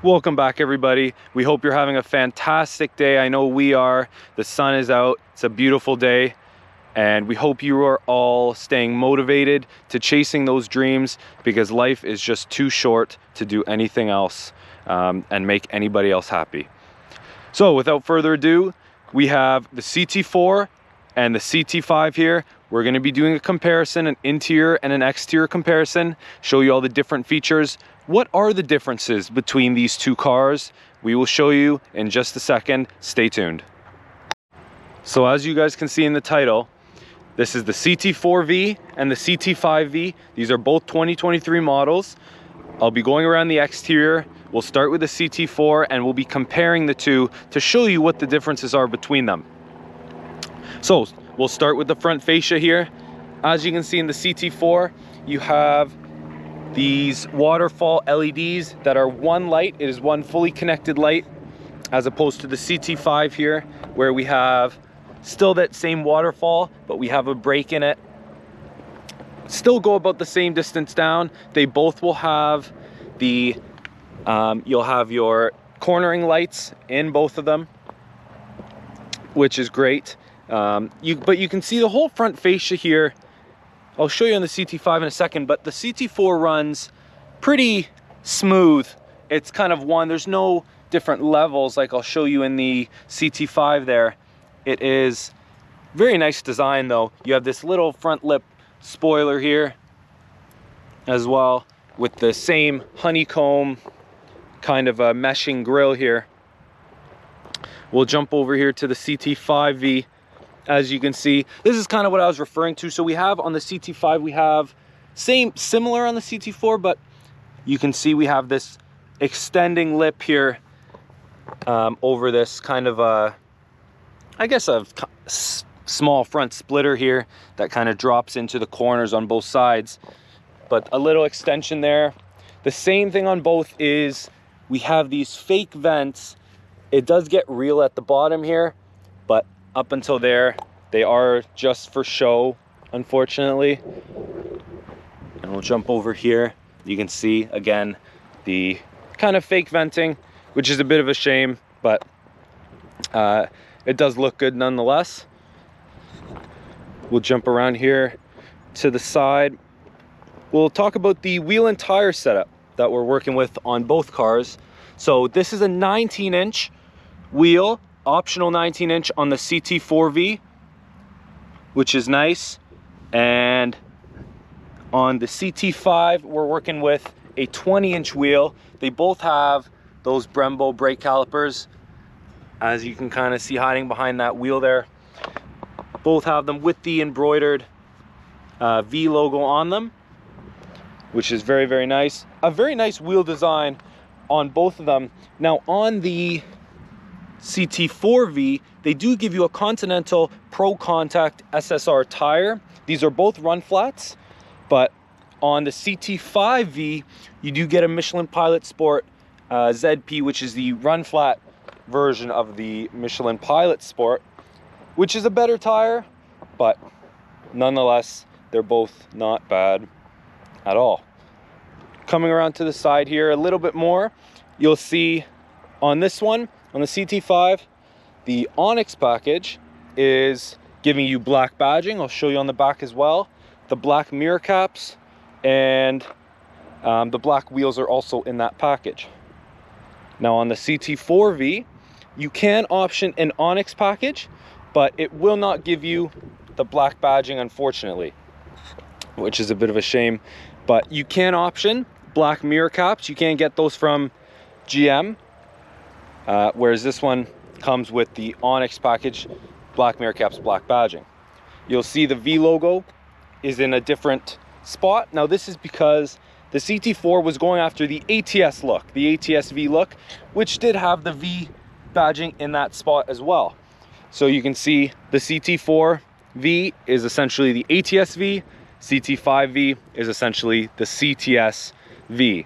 Welcome back, everybody. We hope you're having a fantastic day. I know we are. The sun is out. It's a beautiful day. And we hope you are all staying motivated to chasing those dreams, because life is just too short to do anything else and make anybody else happy. So without further ado, we have the CT4 and the CT5 here. We're going to be doing a comparison, an interior and an exterior comparison, show you all the different features. What are the differences between these two cars? We will show you in just a second. Stay tuned. So as you guys can see in the title, this is the CT4-V and the CT5-V. These are both 2023 models. I'll be going around the exterior. We'll start with the CT4 and we'll be comparing the two to show you what the differences are between them. So we'll start with the front fascia here. As you can see in the CT4, you have these waterfall LEDs that are one light. It is one fully connected light, as opposed to the CT5 here, where we have still that same waterfall, but we have a break in it. Still go about the same distance down. They both will have the, you'll have your cornering lights in both of them, which is great. But you can see the whole front fascia here. I'll show you on the CT5 in a second, but the CT4 runs pretty smooth. It's kind of one, there's no different levels like I'll show you in the CT5 there. It is very nice design though. You have this little front lip spoiler here as well, with the same honeycomb kind of a meshing grille here. We'll jump over here to the CT5-V. As you can see, this is kind of what I was referring to. So we have on the CT5, we have similar on the CT4, but you can see we have this extending lip here over this kind of I guess a small front splitter here that kind of drops into the corners on both sides, but a little extension there. The same thing on both is we have these fake vents. It does get real at the bottom here, but up until there, they are just for show, unfortunately. And we'll jump over here. You can see, again, the kind of fake venting, which is a bit of a shame, but it does look good nonetheless. We'll jump around here to the side. We'll talk about the wheel and tire setup that we're working with on both cars. So this is a 19-inch wheel, optional 19-inch on the CT4-V, which is nice. And on the CT5, we're working with a 20-inch wheel. They both have those Brembo brake calipers, as you can kind of see hiding behind that wheel there. Both have them with the embroidered V logo on them, which is very, very nice. A very nice wheel design on both of them. Now on the CT4-V, they do give you a Continental Pro Contact SSR tire. These are both run flats, but on the CT5-V, you do get a Michelin Pilot Sport ZP, which is the run flat version of the Michelin Pilot Sport, which is a better tire, but nonetheless, they're both not bad at all. Coming around to the side here a little bit more, you'll see on this one, on the CT5, the Onyx package is giving you black badging. I'll show you on the back as well. The black mirror caps and the black wheels are also in that package. Now on the CT4-V, you can option an Onyx package, but it will not give you the black badging, unfortunately, which is a bit of a shame. But you can option black mirror caps. You can get those from GM. Whereas this one comes with the Onyx package, black mirror caps, black badging. You'll see the V logo is in a different spot. Now this is because the CT4 was going after the ATS look, the ATS V look, which did have the V badging in that spot as well. So you can see the CT4-V is essentially the ATS V, CT5-V is essentially the CTS V,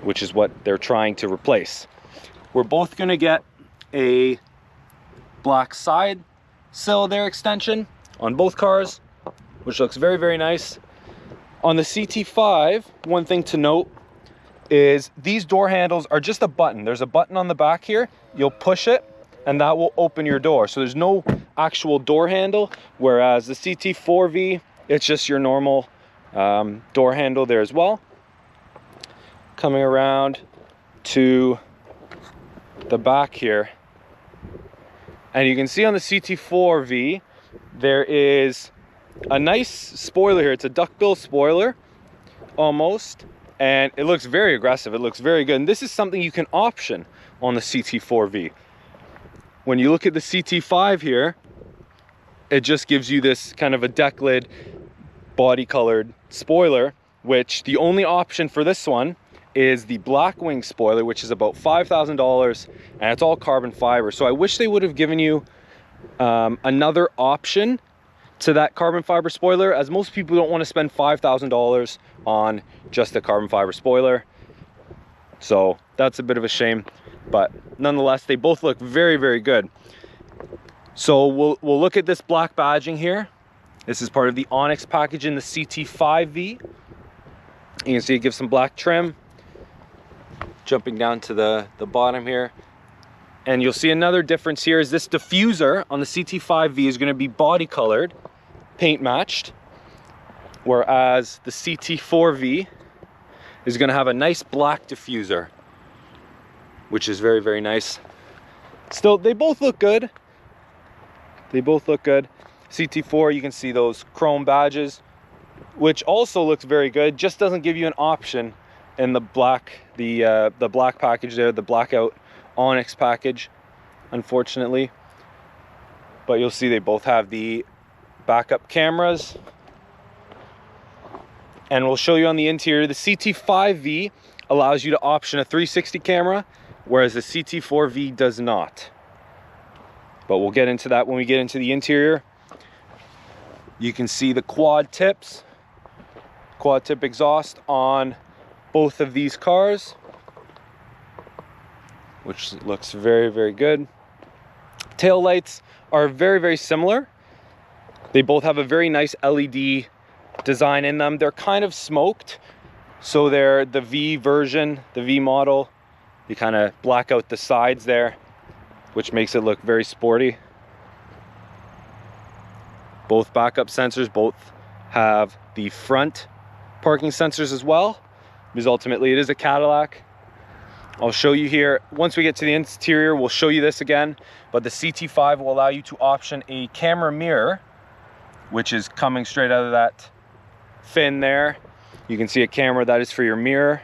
which is what they're trying to replace. We're both going to get a black side sill there extension on both cars, which looks very, very nice. On the CT5, one thing to note is these door handles are just a button. There's a button on the back here. You'll push it and that will open your door. So there's no actual door handle, whereas the CT4-V, it's just your normal door handle there as well. Coming around to the back here, and you can see on the CT4-V, there is a nice spoiler here. It's a duckbill spoiler, almost. And it looks very aggressive. It looks very good. And this is something you can option on the CT4-V. When you look at the CT5 here, it just gives you this kind of a deck lid body colored spoiler, which the only option for this one is the black wing spoiler, which is about $5,000, and it's all carbon fiber. So I wish they would have given you another option to that carbon fiber spoiler, as most people don't want to spend $5,000 on just a carbon fiber spoiler. So that's a bit of a shame, but nonetheless, they both look very, very good. So we'll look at this black badging here. This is part of the Onyx package in the CT5-V. You can see it gives some black trim. Jumping down to the bottom here. And you'll see another difference here is this diffuser on the CT5-V is going to be body colored, paint matched, whereas the CT4-V is going to have a nice black diffuser, which is very, very nice. Still, they both look good. They both look good. CT4, you can see those chrome badges, which also looks very good. Just doesn't give you an option in the black package there, the blackout Onyx package, unfortunately. But you'll see they both have the backup cameras, and we'll show you on the interior. The CT5-V allows you to option a 360 camera, whereas the CT4-V does not. But we'll get into that when we get into the interior. You can see the quad tip exhaust on both of these cars, which looks very, very good. Tail lights are very, very similar. They both have a very nice LED design in them. They're kind of smoked, so they're the V version, the V model. You kind of black out the sides there, which makes it look very sporty. Both backup sensors, both have the front parking sensors as well, because ultimately it is a Cadillac. I'll show you here, once we get to the interior, we'll show you this again, but the CT5 will allow you to option a camera mirror, which is coming straight out of that fin there. You can see a camera that is for your mirror,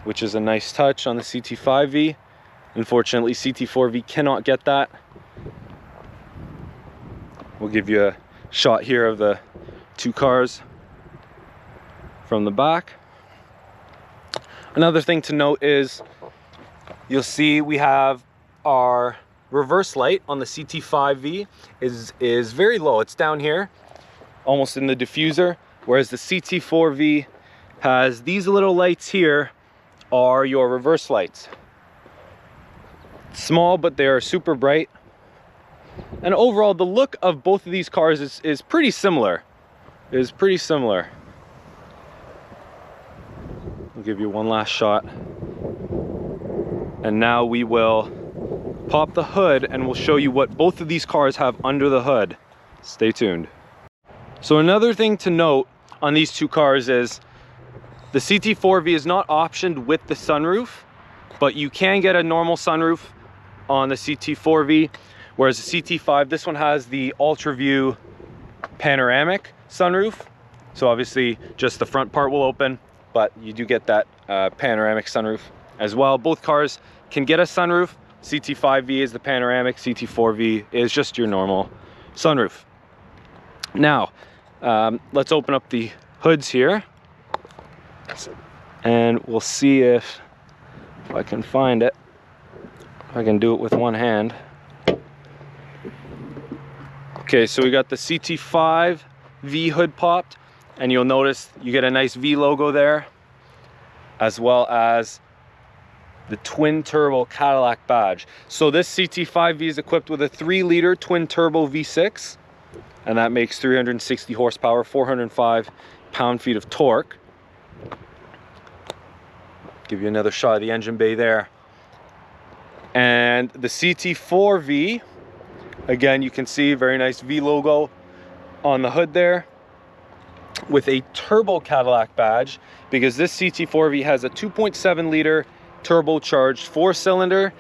which is a nice touch on the CT5-V. Unfortunately, CT4-V cannot get that. We'll give you a shot here of the two cars from the back. Another thing to note is you'll see we have our reverse light on the CT5-V is very low. It's down here, almost in the diffuser, whereas the CT4-V has these little lights here are your reverse lights. Small, but they are super bright. And overall, the look of both of these cars is pretty similar. I'll give you one last shot. And now we will pop the hood and we'll show you what both of these cars have under the hood. Stay tuned. So another thing to note on these two cars is the CT4-V is not optioned with the sunroof, but you can get a normal sunroof on the CT4-V, whereas the CT5, this one has the Ultra View panoramic sunroof. So obviously just the front part will open, but you do get that panoramic sunroof as well. Both cars can get a sunroof. CT5-V is the panoramic, CT4-V is just your normal sunroof. Now, let's open up the hoods here and we'll see if I can find it. If I can do it with one hand. Okay, so we got the CT5-V hood popped, and you'll notice you get a nice V logo there, as well as the twin turbo Cadillac badge. So this CT5-V is equipped with a 3-liter twin turbo V6, and that makes 360 horsepower, 405 pound-feet of torque. Give you another shot of the engine bay there. And the CT4-V, again, you can see very nice V logo on the hood there with a turbo Cadillac badge, because this CT4-V has a 2.7 liter turbocharged 4-cylinder,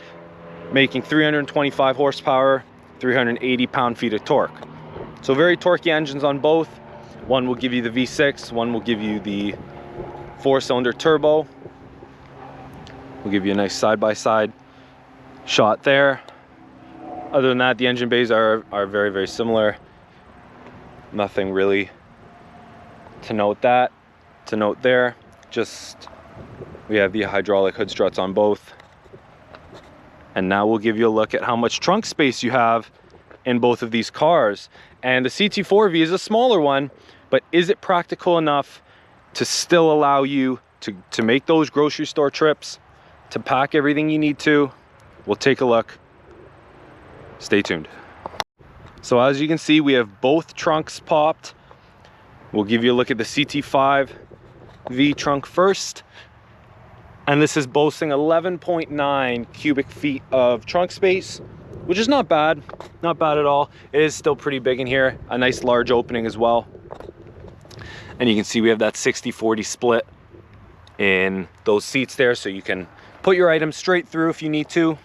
making 325 horsepower, 380 pound-feet of torque. So very torquey engines on both. One will give you the V6, one will give you the 4-cylinder turbo. We'll give you a nice side-by-side shot there. Other than that, the engine bays are very, very similar. Nothing really to note there. Just, we have the hydraulic hood struts on both. And now we'll give you a look at how much trunk space you have in both of these cars. And the CT4-V is a smaller one, but is it practical enough to still allow you to make those grocery store trips, to pack everything you need to? We'll take a look. Stay tuned. So as you can see, we have both trunks popped. We'll give you a look at the CT5-V trunk first. And this is boasting 11.9 cubic feet of trunk space, which is not bad. Not bad at all. It is still pretty big in here. A nice large opening as well. And you can see we have that 60-40 split in those seats there, so you can put your items straight through if you need to,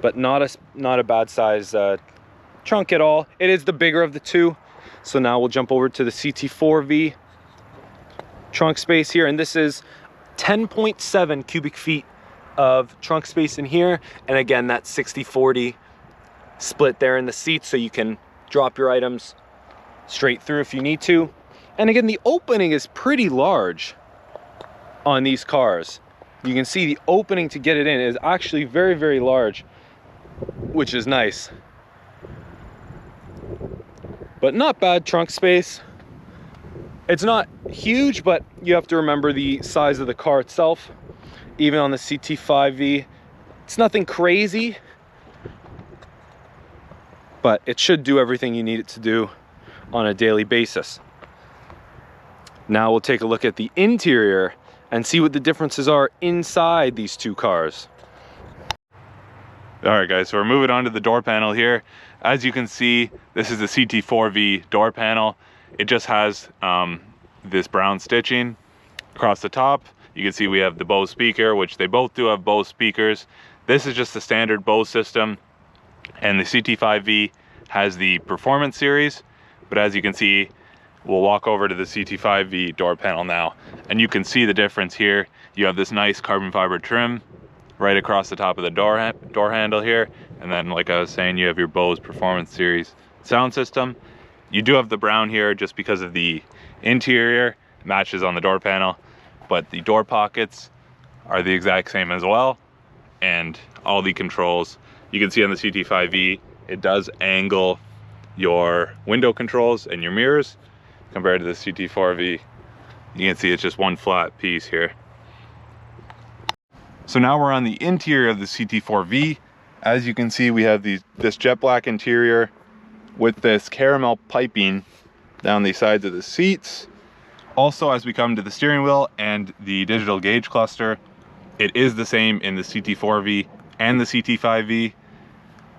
but not a bad size trunk at all. It is the bigger of the two. So now we'll jump over to the CT4-V trunk space here, and this is 10.7 cubic feet of trunk space in here. And again, that 60-40 split there in the seats, so you can drop your items straight through if you need to. And again, the opening is pretty large on these cars. You can see the opening to get it in is actually very, very large, which is nice. But not bad trunk space. It's not huge, but you have to remember the size of the car itself. Even on the CT5-V, it's nothing crazy, but it should do everything you need it to do on a daily basis. Now we'll take a look at the interior and see what the differences are inside these two cars. All right, guys, so we're moving on to the door panel here. As you can see, this is the CT4-V door panel. It just has this brown stitching across the top. You can see we have the Bose speaker, which they both do have Bose speakers. This is just the standard Bose system, and the CT5-V has the Performance series. But as you can see, we'll walk over to the CT5-V door panel now, and you can see the difference here. You have this nice carbon fiber trim right across the top of the door handle here, and then, like I was saying, you have your Bose Performance series sound system. You do have the brown here just because of the interior matches on the door panel, but the door pockets are the exact same as well, and all the controls you can see on the CT5-V. It does angle your window controls and your mirrors compared to the CT4-V. You can see it's just one flat piece here. So now we're on the interior of the CT4-V. As you can see, we have this jet black interior with this caramel piping down the sides of the seats. Also, as we come to the steering wheel and the digital gauge cluster, it is the same in the CT4-V and the CT5-V.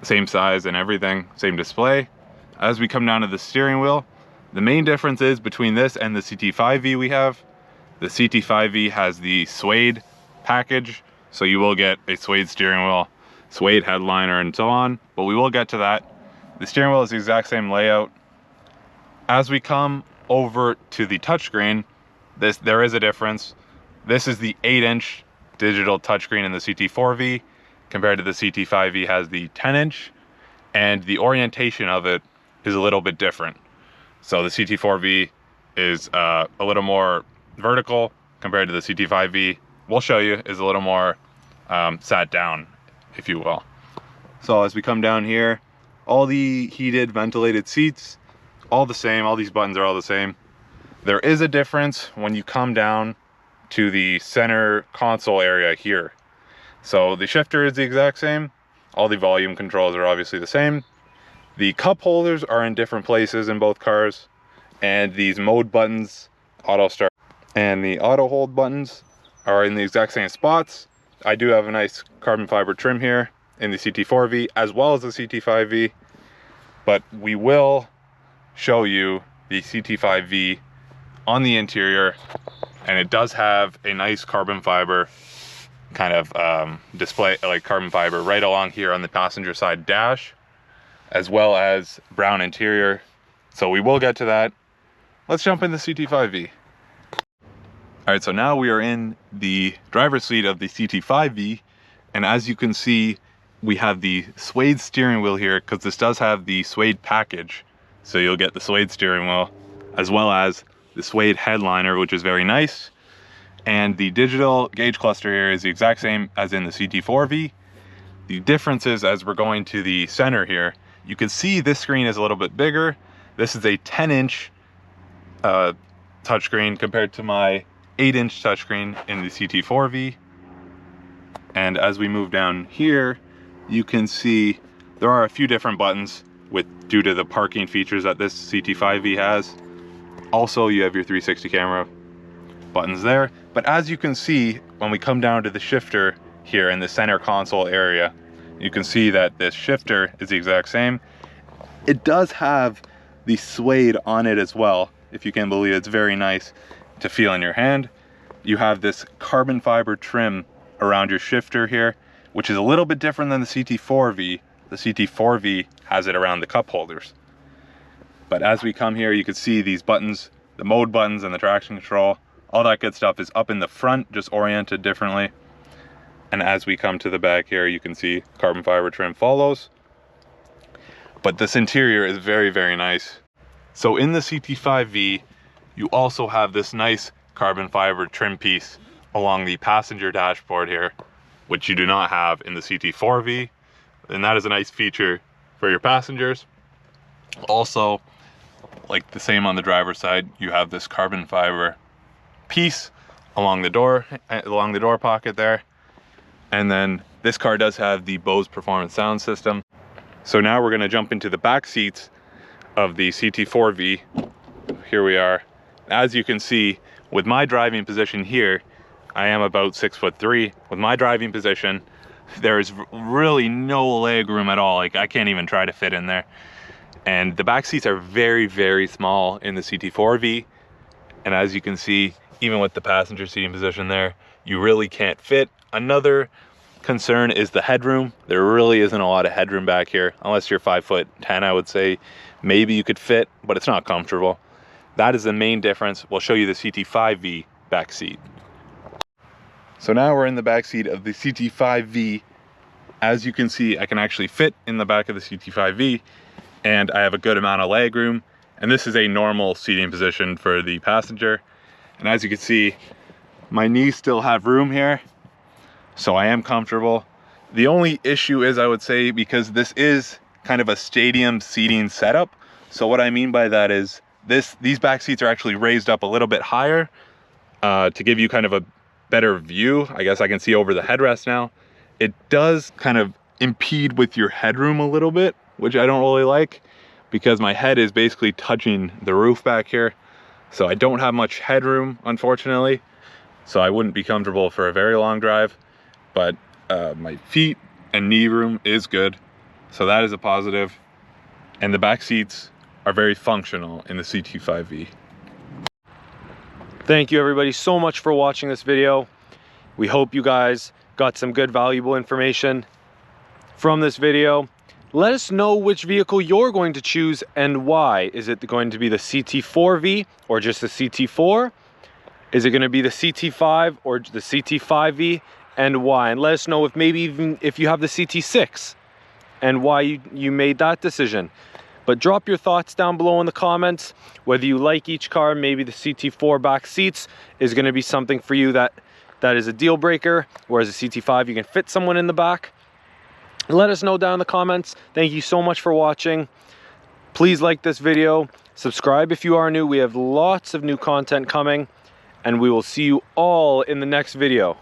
Same size and everything, same display. As we come down to the steering wheel, the main difference is between this and the CT5-V we have. The CT5-V has the suede package, so you will get a suede steering wheel, suede headliner, and so on, but we will get to that. The steering wheel is the exact same layout. As we come over to the touchscreen, there is a difference. This is the 8-inch digital touchscreen in the CT4-V compared to the CT5-V has the 10-inch, and the orientation of it is a little bit different. So the CT4-V is a little more vertical compared to the CT5-V. We'll show you is a little more sat down, if you will. So as we come down here, all the heated, ventilated seats, all the same. All these buttons are all the same. There is a difference when you come down to the center console area here. So the shifter is the exact same. All the volume controls are obviously the same. The cup holders are in different places in both cars, and these mode buttons, auto start and the auto hold buttons, are in the exact same spots. I do have a nice carbon fiber trim here in the CT4-V as well as the CT5-V, but we will show you the CT5-V on the interior, and it does have a nice carbon fiber kind of display, like carbon fiber right along here on the passenger side dash, as well as brown interior. So we will get to that. Let's jump in the CT5-V. All right, so now we are in the driver's seat of the CT5-V, and as you can see, we have the suede steering wheel here because this does have the suede package. So you'll get the suede steering wheel as well as the suede headliner, which is very nice. And the digital gauge cluster here is the exact same as in the CT4-V. The difference is, as we're going to the center here, you can see this screen is a little bit bigger. This is a 10-inch touchscreen compared to my 8-inch touchscreen in the CT4-V. And as we move down here, you can see there are a few different buttons due to the parking features that this CT5-V has. Also, you have your 360 camera buttons there. But as you can see, when we come down to the shifter here in the center console area, you can see that this shifter is the exact same. It does have the suede on it as well. If you can believe it, it's very nice to feel in your hand. You have this carbon fiber trim around your shifter here, which is a little bit different than the CT4-V. The CT4-V has it around the cup holders. But as we come here, you can see these buttons, the mode buttons and the traction control, all that good stuff is up in the front, just oriented differently. And as we come to the back here, you can see carbon fiber trim follows. But this interior is very, very nice. So in the CT5-V, you also have this nice carbon fiber trim piece along the passenger dashboard here, which you do not have in the CT4-V. And that is a nice feature for your passengers. Also, like the same on the driver's side, you have this carbon fiber piece along the door pocket there. And then this car does have the Bose Performance sound system. So now we're going to jump into the back seats of the CT4-V. Here we are. As you can see, with my driving position here, I am about 6'3". With my driving position, there is really no leg room at all. Like, I can't even try to fit in there. And the back seats are very, very small in the CT4-V. And as you can see, even with the passenger seating position there, you really can't fit. Another concern is the headroom. There really isn't a lot of headroom back here, unless you're 5'10", I would say. Maybe you could fit, but it's not comfortable. That is the main difference. We'll show you the CT5-V back seat. So now we're in the back seat of the CT5-V. As you can see, I can actually fit in the back of the CT5-V, and I have a good amount of leg room. And this is a normal seating position for the passenger. And as you can see, my knees still have room here, so I am comfortable. The only issue is, I would say, because this is kind of a stadium seating setup. So what I mean by that is these back seats are actually raised up a little bit higher to give you kind of a better view. I guess I can see over the headrest now. It does kind of impede with your headroom a little bit, which I don't really like, because my head is basically touching the roof back here. So I don't have much headroom, unfortunately. So I wouldn't be comfortable for a very long drive, but my feet and knee room is good. So that is a positive. And the back seats are very functional in the CT5-V. Thank you everybody so much for watching this video. We hope you guys got some good valuable information from this video. Let us know which vehicle you're going to choose and why. Is it going to be the CT4-V or just the CT4? Is it going to be the CT5 or the CT5-V, and why? And let us know if maybe even if you have the CT6 and why you made that decision. But drop your thoughts down below in the comments, whether you like each car. Maybe the CT4 back seats is going to be something for you that is a deal breaker, whereas the CT5 you can fit someone in the back. Let us know down in the comments. Thank you so much for watching. Please like this video, subscribe if you are new. We have lots of new content coming, and we will see you all in the next video.